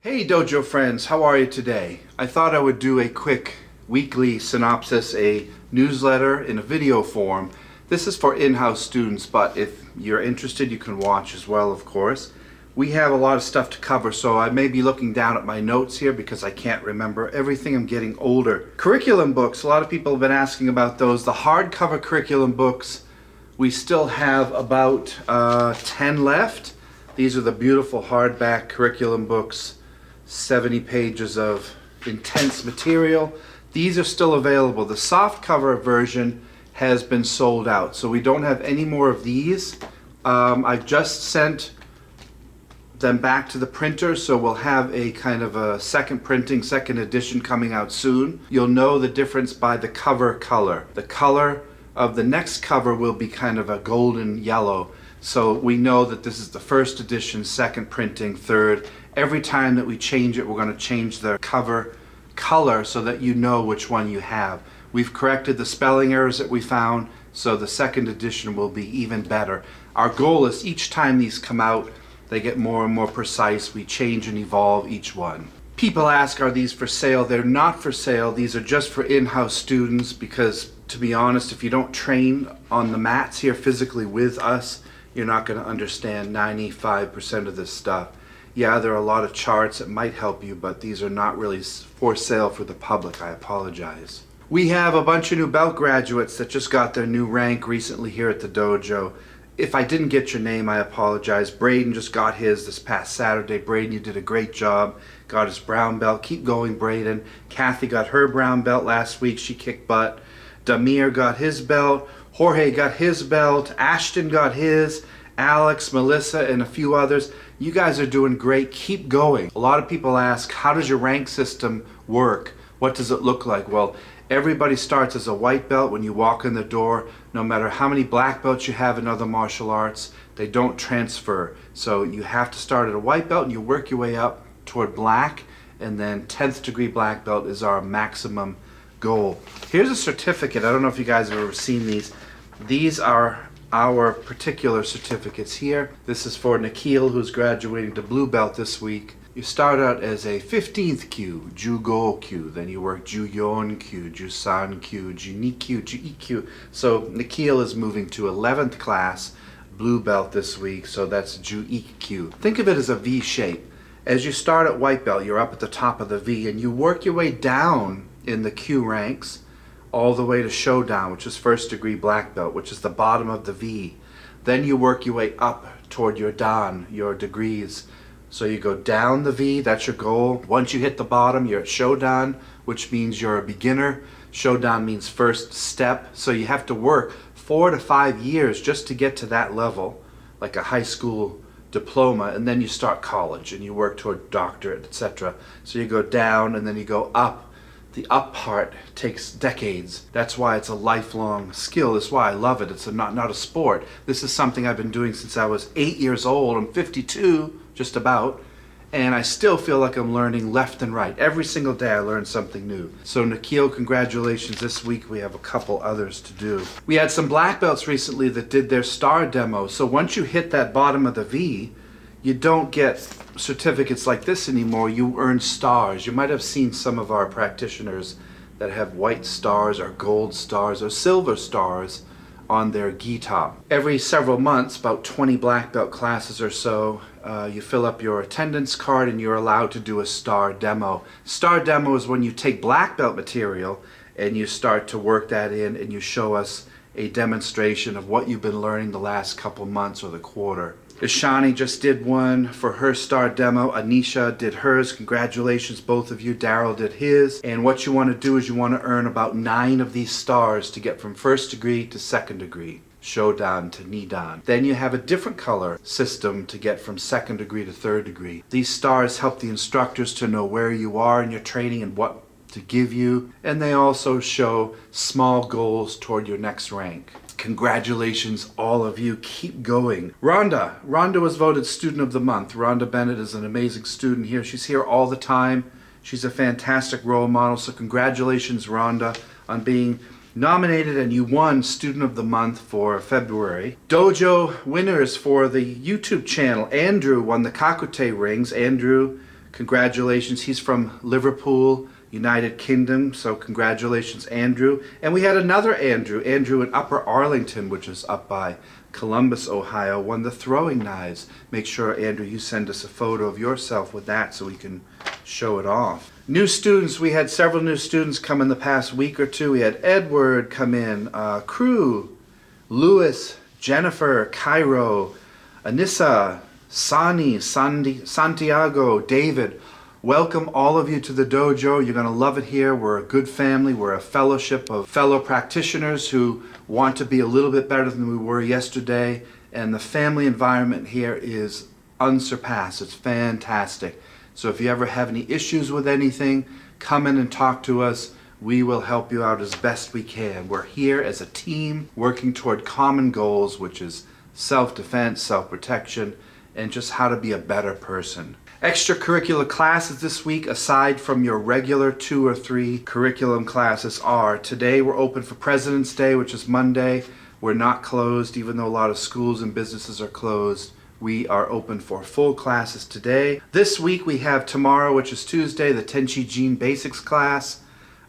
Hey Dojo friends, how are you today? I thought I would do a quick weekly synopsis, a newsletter in a video form. This is for in-house students, but if you're interested you can watch as well, of course. We have a lot of stuff to cover, so I may be looking down at my notes here because I can't remember everything. I'm getting older. Curriculum books, a lot of people have been asking about those. The hardcover curriculum books, we still have about 10 left. These are the beautiful hardback curriculum books. 70 pages of intense material. These are still available. The soft cover version has been sold out, so we don't have any more of these. I've just sent them back to the printer, so we'll have a kind of a second printing, second edition coming out soon. You'll know the difference by the cover color. The color of the next cover will be kind of a golden yellow. So we know that this is the first edition, second printing, third. Every time that we change it, we're going to change the cover color so that you know which one you have. We've corrected the spelling errors that we found, so the second edition will be even better. Our goal is each time these come out, they get more and more precise. We change and evolve each one. People ask, are these for sale? They're not for sale. These are just for in-house students because, to be honest, if you don't train on the mats here physically with us, you're not going to understand 95% of this stuff. Yeah, there are a lot of charts that might help you, but these are not really for sale for the public. I apologize. We have a bunch of new belt graduates that just got their new rank recently here at the dojo. If I didn't get your name, I apologize. Braden just got his this past Saturday. Braden, you did a great job. Got his brown belt. Keep going, Braden. Kathy got her brown belt last week. She kicked butt. Damir got his belt. Jorge got his belt. Ashton got his. Alex, Melissa, and a few others. You guys are doing great. Keep going. A lot of people ask, how does your rank system work? What does it look like? Well, everybody starts as a white belt when you walk in the door. No matter how many black belts you have in other martial arts, they don't transfer. So you have to start at a white belt and you work your way up toward black, and then 10th degree black belt is our maximum goal. Here's a certificate. I don't know if you guys have ever seen these. These are our particular certificates here. This is for Nikhil, who's graduating to blue belt this week. You start out as a 15th Q, Jugo Q, then you work Juyon Q, Jusan Q, Juni Q, Ji Q. So Nikhil is moving to 11th class, blue belt this week, so that's Ju Q. Think of it as a V shape. As you start at white belt, you're up at the top of the V, and you work your way down in the Q ranks, all the way to Shodan, which is first degree black belt, which is the bottom of the V. Then you work your way up toward your Dan, your degrees. So you go down the V, that's your goal. Once you hit the bottom, you're at Shodan, which means you're a beginner. Shodan means first step. So you have to work 4 to 5 years just to get to that level, like a high school diploma, and then you start college and you work toward doctorate, etc. So you go down and then you go up. The up part takes decades. That's why it's a lifelong skill. That's why I love it. It's not a sport. This is something I've been doing since I was 8 years old. I'm 52, just about, and I still feel like I'm learning left and right. Every single day I learn something new. So Nikhil, congratulations. This week we have a couple others to do. We had some black belts recently that did their star demo. So once you hit that bottom of the V, you don't get certificates like this anymore. You earn stars. You might have seen some of our practitioners that have white stars or gold stars or silver stars on their gi top. Every several months, about 20 black belt classes or so, you fill up your attendance card and you're allowed to do a star demo. Star demo is when you take black belt material and you start to work that in and you show us a demonstration of what you've been learning the last couple months or the quarter. Ishani just did one for her star demo. Anisha did hers. Congratulations, both of you. Daryl did his. And what you want to do is you want to earn about 9 of these stars to get from first degree to second degree, Shodan to Nidan. Then you have a different color system to get from second degree to third degree. These stars help the instructors to know where you are in your training and what to give you. And they also show small goals toward your next rank. Congratulations, all of you. Keep going. Rhonda was voted Student of the Month. Rhonda Bennett is an amazing student here. She's here all the time. She's a fantastic role model. So congratulations, Rhonda, on being nominated, and you won Student of the Month for February. Dojo winners for the YouTube channel. Andrew won the Kakute rings. Andrew, Congratulations. He's from Liverpool, United Kingdom, so congratulations, Andrew. And we had another Andrew in Upper Arlington, which is up by Columbus, Ohio, won the throwing knives. Make sure, Andrew, you send us a photo of yourself with that so we can show it off. New students, we had several new students come in the past week or two. We had Edward come in, Crew, Lewis, Jennifer, Cairo, Anissa, Sani, Santiago, David. Welcome all of you to the dojo. You're going to love it here. We're a good family. We're a fellowship of fellow practitioners who want to be a little bit better than we were yesterday. And the family environment here is unsurpassed. It's fantastic. So if you ever have any issues with anything, come in and talk to us. We will help you out as best we can. We're here as a team working toward common goals, which is self-defense, self-protection, and just how to be a better person. Extracurricular classes this week, aside from your regular 2 or 3 curriculum classes, are today we're open for President's Day, which is Monday. We're not closed, even though a lot of schools and businesses are closed. We are open for full classes today. This week we have tomorrow, which is Tuesday, the Tenchi Jin Basics class.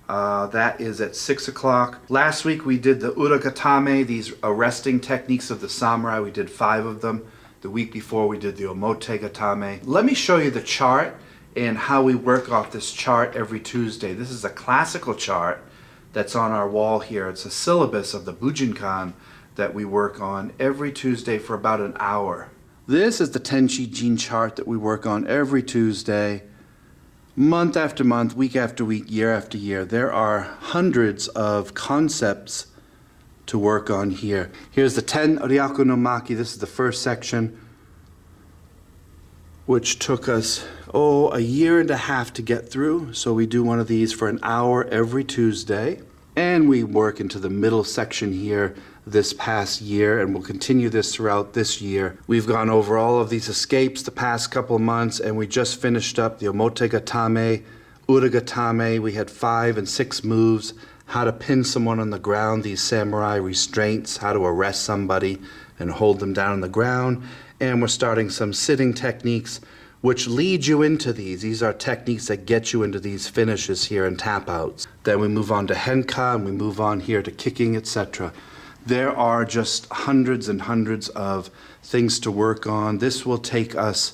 That is at 6 o'clock. Last week we did the Uragatame, these arresting techniques of the samurai. We did 5 of them. The week before we did the Omotegatame. Let me show you the chart and how we work off this chart every Tuesday. This is a classical chart that's on our wall here. It's a syllabus of the Bujinkan that we work on every Tuesday for about an hour. This is the Tenchi Jin chart that we work on every Tuesday, month after month, week after week, year after year. There are hundreds of concepts to work on here. Here's the Ten Ryaku no Maki. This is the first section, which took us, a year and a half to get through. So we do one of these for an hour every Tuesday. And we work into the middle section here this past year, and we'll continue this throughout this year. We've gone over all of these escapes the past couple of months, and we just finished up the Omotegatame, Uragatame. We had 5 and 6 moves. How to pin someone on the ground, these samurai restraints, how to arrest somebody and hold them down on the ground. And we're starting some sitting techniques which lead you into these. These are techniques that get you into these finishes here and tap outs. Then we move on to henka, and we move on here to kicking, etc. There are just hundreds and hundreds of things to work on. This will take us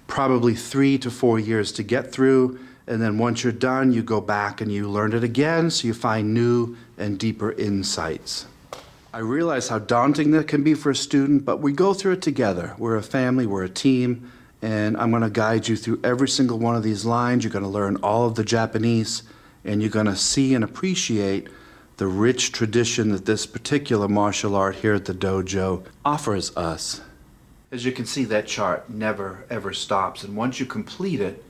probably 3 to 4 years to get through. And then once you're done, you go back and you learn it again, so you find new and deeper insights. I realize how daunting that can be for a student, but we go through it together. We're a family, we're a team, and I'm going to guide you through every single one of these lines. You're going to learn all of the Japanese, and you're going to see and appreciate the rich tradition that this particular martial art here at the dojo offers us. As you can see, that chart never ever stops, and once you complete it,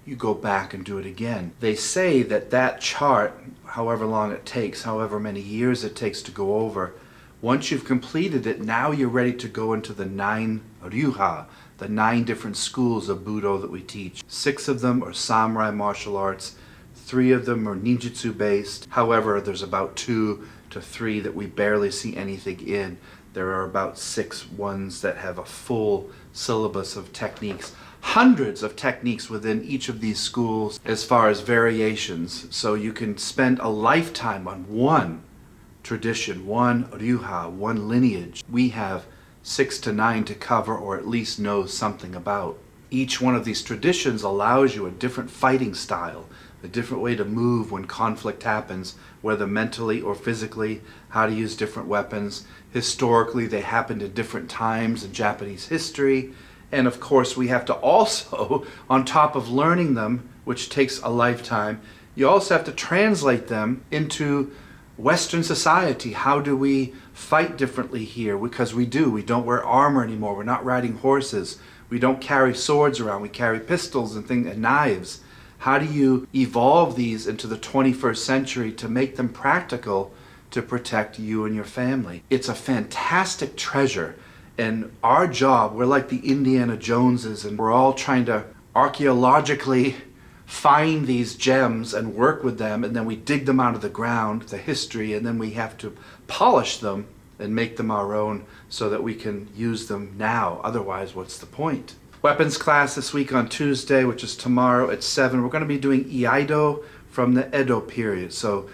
you go back and do it again. They say that that chart, however long it takes, however many years it takes to go over, once you've completed it, now you're ready to go into the 9 ryuha, the 9 different schools of Budo that we teach. 6 of them are samurai martial arts, 3 of them are ninjutsu based. However, there's about 2 to 3 that we barely see anything in. There are about 6 ones that have a full syllabus of techniques. Hundreds of techniques within each of these schools as far as variations. So you can spend a lifetime on one tradition, one ryuha, one lineage. We have 6 to 9 to cover, or at least know something about. Each one of these traditions allows you a different fighting style, a different way to move when conflict happens, whether mentally or physically, how to use different weapons. Historically, they happened at different times in Japanese history. And of course, we have to also, on top of learning them, which takes a lifetime, you also have to translate them into Western society. How do we fight differently here? Because we don't wear armor anymore. We're not riding horses. We don't carry swords around. We carry pistols and things and knives. How do you evolve these into the 21st century to make them practical to protect you and your family? It's a fantastic treasure. And our job, we're like the Indiana Joneses, and we're all trying to archaeologically find these gems and work with them, and then we dig them out of the ground, the history, and then we have to polish them and make them our own so that we can use them now. Otherwise, what's the point? Weapons class this week on Tuesday, which is tomorrow at 7. We're going to be doing Iaido from the Edo period. So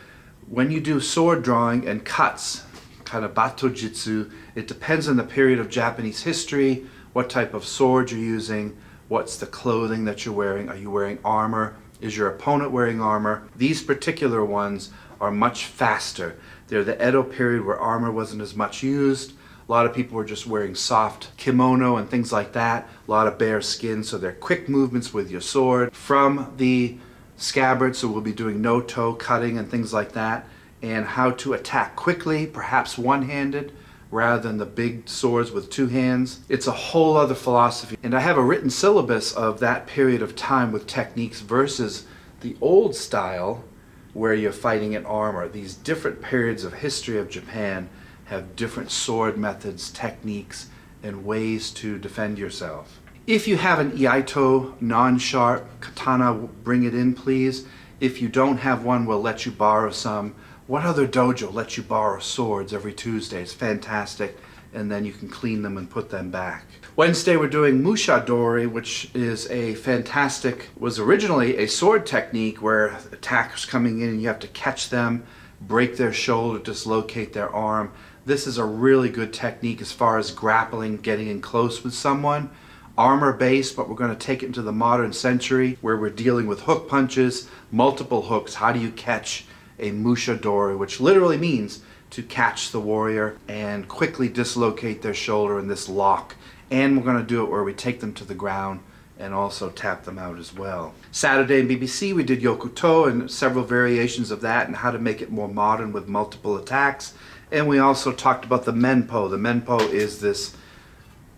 when you do sword drawing and cuts, kind of batojitsu, it depends on the period of Japanese history, what type of sword you're using, what's the clothing that you're wearing. Are you wearing armor? Is your opponent wearing armor? These particular ones are much faster. They're the Edo period where armor wasn't as much used. A lot of people were just wearing soft kimono and things like that. A lot of bare skin, so they're quick movements with your sword from the scabbard. So we'll be doing no-toe cutting and things like that, and how to attack quickly, perhaps one-handed, rather than the big swords with two hands. It's a whole other philosophy. And I have a written syllabus of that period of time with techniques versus the old style where you're fighting in armor. These different periods of history of Japan have different sword methods, techniques, and ways to defend yourself. If you have an Iaito non-sharp katana, bring it in please. If you don't have one, we'll let you borrow some. What other dojo lets you borrow swords every Tuesday? It's fantastic, and then you can clean them and put them back. Wednesday we're doing mushadori, which is a fantastic, was originally a sword technique where attackers coming in and you have to catch them, break their shoulder, dislocate their arm. This is a really good technique as far as grappling, getting in close with someone. Armor based, but we're going to take it into the modern century where we're dealing with hook punches, multiple hooks. How do you catch a mushadori, which literally means to catch the warrior and quickly dislocate their shoulder in this lock. And we're going to do it where we take them to the ground and also tap them out as well. Saturday in BBC we did yokuto and several variations of that and how to make it more modern with multiple attacks. And we also talked about the menpo. The menpo is this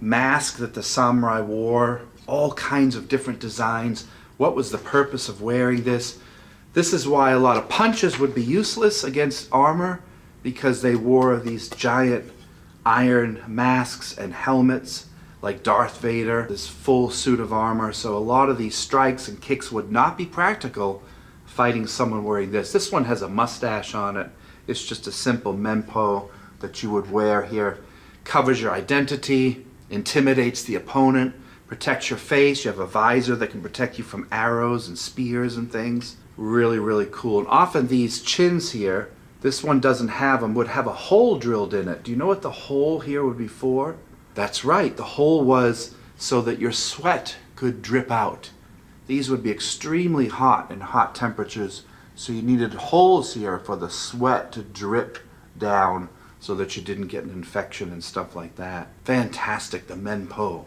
mask that the samurai wore, all kinds of different designs. What was the purpose of wearing this? This is why a lot of punches would be useless against armor, because they wore these giant iron masks and helmets like Darth Vader, this full suit of armor. So a lot of these strikes and kicks would not be practical fighting someone wearing this. This one has a mustache on it. It's just a simple menpo that you would wear here. Covers your identity, intimidates the opponent, protects your face. You have a visor that can protect you from arrows and spears and things. Really, really cool. And often these chins here, this one doesn't have them, would have a hole drilled in it. Do you know what the hole here would be for? That's right, the hole was so that your sweat could drip out. These would be extremely hot in hot temperatures, so you needed holes here for the sweat to drip down so that you didn't get an infection and stuff like that. Fantastic, the menpo.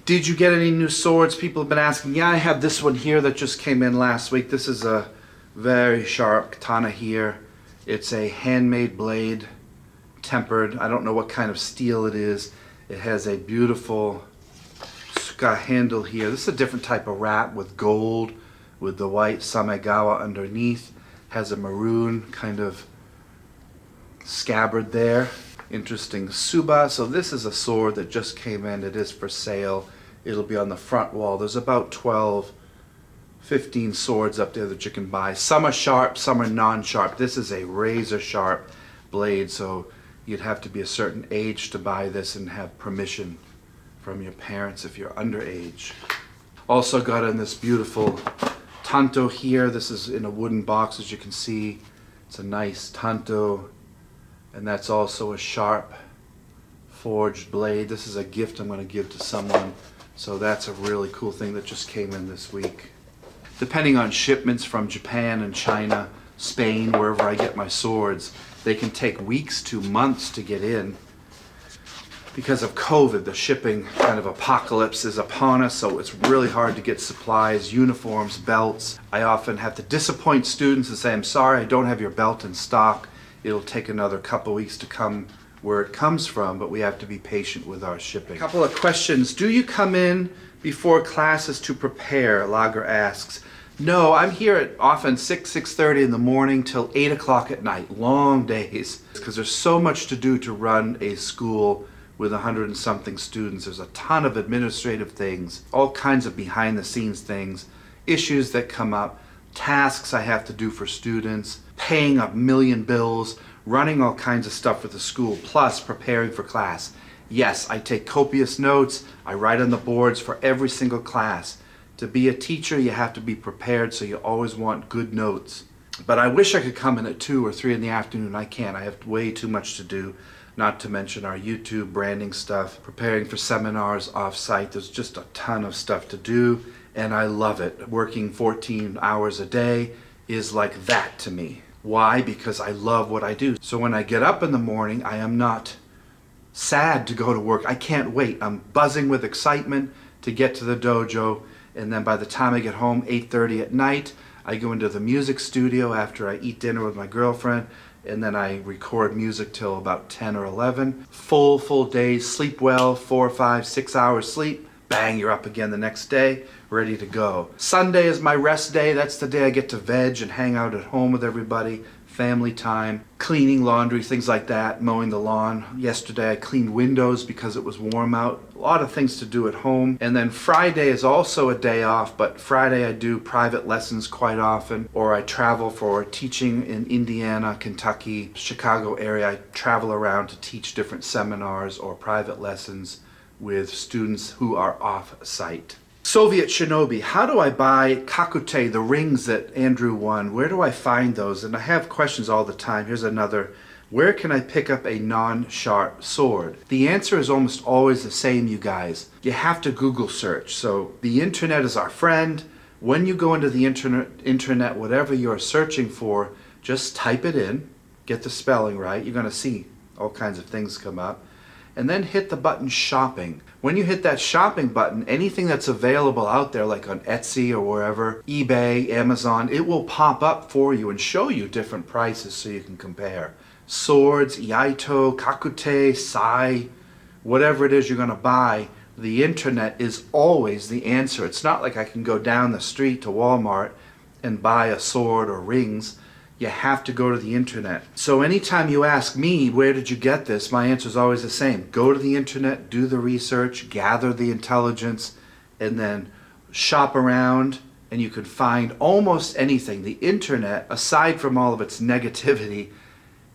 Did you get any new swords? People have been asking. Yeah, I have this one here that just came in last week. This is a very sharp katana here. It's a handmade blade, tempered. I don't know what kind of steel it is. It has a beautiful suka handle here. This is a different type of wrap with gold, with the white samegawa underneath. Has a maroon kind of scabbard there. Interesting suba. So this is a sword that just came in. It is for sale. It'll be on the front wall. There's about 12, 15 swords up there that you can buy. Some are sharp, some are non-sharp. This is a razor sharp blade, so you'd have to be a certain age to buy this and have permission from your parents if you're underage. Also got in this beautiful tanto here. This is in a wooden box, as you can see. It's a nice tanto, and that's also a sharp forged blade. This is a gift I'm going to give to someone, so that's a really cool thing that just came in this week. Depending on shipments from Japan and China, Spain, wherever I get my swords, they can take weeks to months to get in. Because of COVID, the shipping kind of apocalypse is upon us, so it's really hard to get supplies, uniforms, belts. I often have to disappoint students and say, I'm sorry, I don't have your belt in stock. It'll take another couple weeks to come where it comes from, but we have to be patient with our shipping. A couple of questions. Do you come in before classes to prepare? Lager asks. No, I'm here at often 6:30 in the morning till 8 o'clock at night. Long days, because there's so much to do to run a school with 100 and something students. There's a ton of administrative things, all kinds of behind the scenes things, issues that come up, tasks I have to do for students, paying a million bills, running all kinds of stuff for the school, plus preparing for class. Yes, I take copious notes. I write on the boards for every single class. To be a teacher, you have to be prepared, so you always want good notes. But I wish I could come in at 2 or 3 in the afternoon. I can't. I have way too much to do, not to mention our YouTube branding stuff, preparing for seminars off-site. There's just a ton of stuff to do, and I love it. Working 14 hours a day is like that to me. Why? Because I love what I do. So when I get up in the morning, I am not sad to go to work. I can't wait. I'm buzzing with excitement to get to the dojo, and then by the time I get home, 8:30 at night, I go into the music studio after I eat dinner with my girlfriend, and then I record music till about 10 or 11. Full days, sleep well, 4, 5, 6 hours sleep. Bang, you're up again the next day, ready to go. Sunday is my rest day. That's the day I get to veg and hang out at home with everybody. Family time, cleaning laundry, things like that, mowing the lawn. Yesterday I cleaned windows because it was warm out. A lot of things to do at home. And then Friday is also a day off, but Friday I do private lessons quite often, or I travel for teaching in Indiana, Kentucky, Chicago area. I travel around to teach different seminars or private lessons with students who are off-site. Soviet Shinobi, how do I buy kakute, the rings that Andrew won? Where do I find those? And I have questions all the time. Here's another. Where can I pick up a non-sharp sword? The answer is almost always the same, you guys. You have to Google search. So the internet is our friend. When you go into the internet, whatever you're searching for, just type it in, get the spelling right. You're going to see all kinds of things come up. And then hit the button shopping. When you hit that shopping button, anything that's available out there, like on Etsy or wherever, eBay, Amazon, it will pop up for you and show you different prices so you can compare. Swords, iaito, kakute, sai, whatever it is you're going to buy, the internet is always the answer. It's not like I can go down the street to Walmart and buy a sword or rings. You have to go to the internet. So anytime you ask me, where did you get this? My answer is always the same. Go to the internet, do the research, gather the intelligence, and then shop around, and you can find almost anything. The internet, aside from all of its negativity,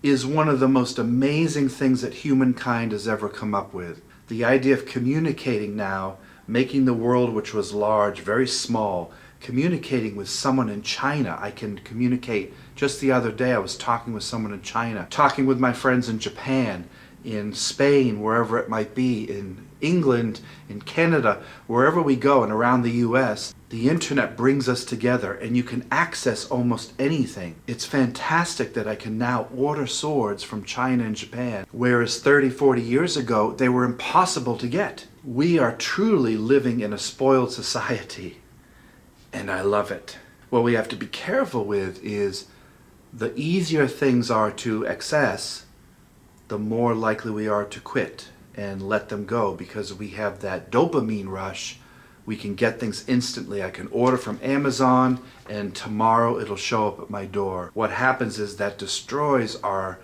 is one of the most amazing things that humankind has ever come up with. The idea of communicating now, making the world, which was large, very small, communicating with someone in China. I can communicate. Just the other day I was talking with someone in China, talking with my friends in Japan, in Spain, wherever it might be, in England, in Canada, wherever we go, and around the U.S. The internet brings us together, and you can access almost anything. It's fantastic that I can now order swords from China and Japan, whereas 30, 40 years ago they were impossible to get. We are truly living in a spoiled society. And I love it. What we have to be careful with is the easier things are to access, the more likely we are to quit and let them go, because we have that dopamine rush. We can get things instantly. I can order from Amazon and tomorrow it'll show up at my door. What happens is that destroys our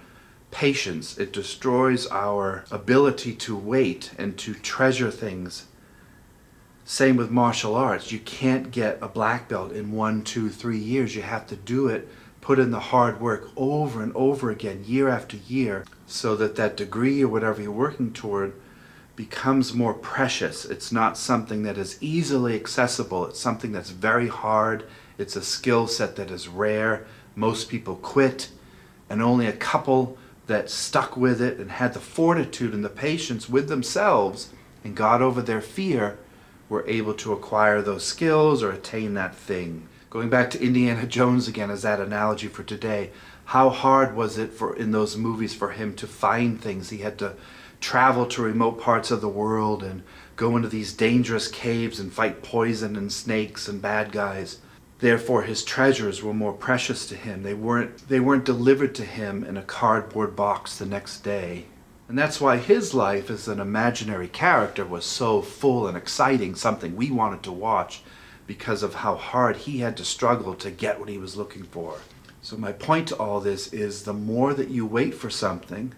patience. It destroys our ability to wait and to treasure things. Same with martial arts. You can't get a black belt in 1, 2, 3 years. You have to do it, put in the hard work over and over again, year after year, so that that degree or whatever you're working toward becomes more precious. It's not something that is easily accessible. It's something that's very hard. It's a skill set that is rare. Most people quit, and only a couple that stuck with it and had the fortitude and the patience with themselves and got over their fear were able to acquire those skills or attain that thing. Going back to Indiana Jones again as that analogy for today, how hard was it in those movies for him to find things? He had to travel to remote parts of the world and go into these dangerous caves and fight poison and snakes and bad guys. Therefore his treasures were more precious to him. They weren't delivered to him in a cardboard box the next day. And that's why his life as an imaginary character was so full and exciting, something we wanted to watch, because of how hard he had to struggle to get what he was looking for. So my point to all this is, the more that you wait for something,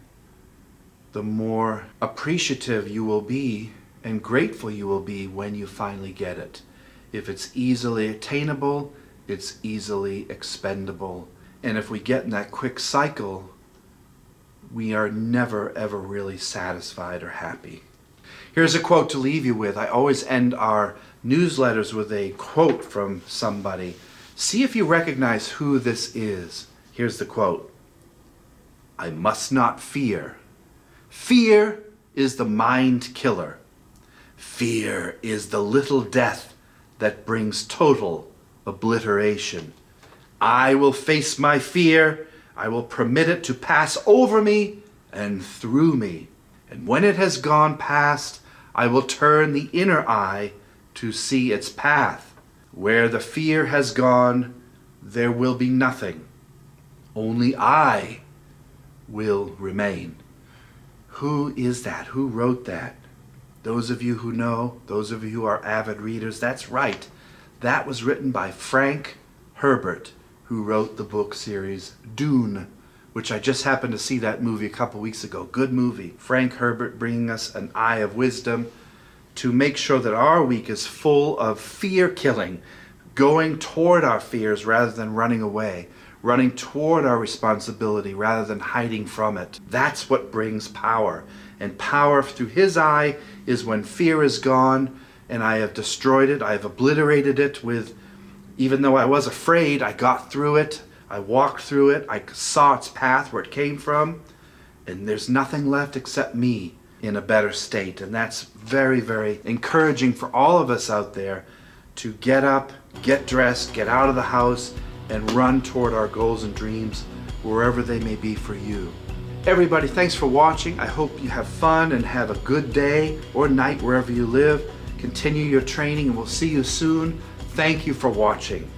the more appreciative you will be and grateful you will be when you finally get it. If it's easily attainable, it's easily expendable. And if we get in that quick cycle we are never ever really satisfied or happy. Here's a quote to leave you with. I always end our newsletters with a quote from somebody. See if you recognize who this is. Here's the quote. I must not fear. Fear is the mind killer. Fear is the little death that brings total obliteration. I will face my fear. I will permit it to pass over me and through me. And when it has gone past, I will turn the inner eye to see its path. Where the fear has gone, there will be nothing. Only I will remain. Who is that? Who wrote that? Those of you who know, those of you who are avid readers, that's right. That was written by Frank Herbert, who wrote the book series Dune, which I just happened to see that movie a couple weeks ago. Good movie. Frank Herbert bringing us an eye of wisdom to make sure that our week is full of fear killing, going toward our fears rather than running away, running toward our responsibility rather than hiding from it. That's what brings power. And power through his eye is when fear is gone and I have destroyed it, I have obliterated it with, even though I was afraid, I got through it, I walked through it, I saw its path where it came from, and there's nothing left except me in a better state. And that's very, very encouraging for all of us out there to get up, get dressed, get out of the house, and run toward our goals and dreams wherever they may be for you. Everybody, thanks for watching. I hope you have fun and have a good day or night wherever you live. Continue your training and we'll see you soon. Thank you for watching.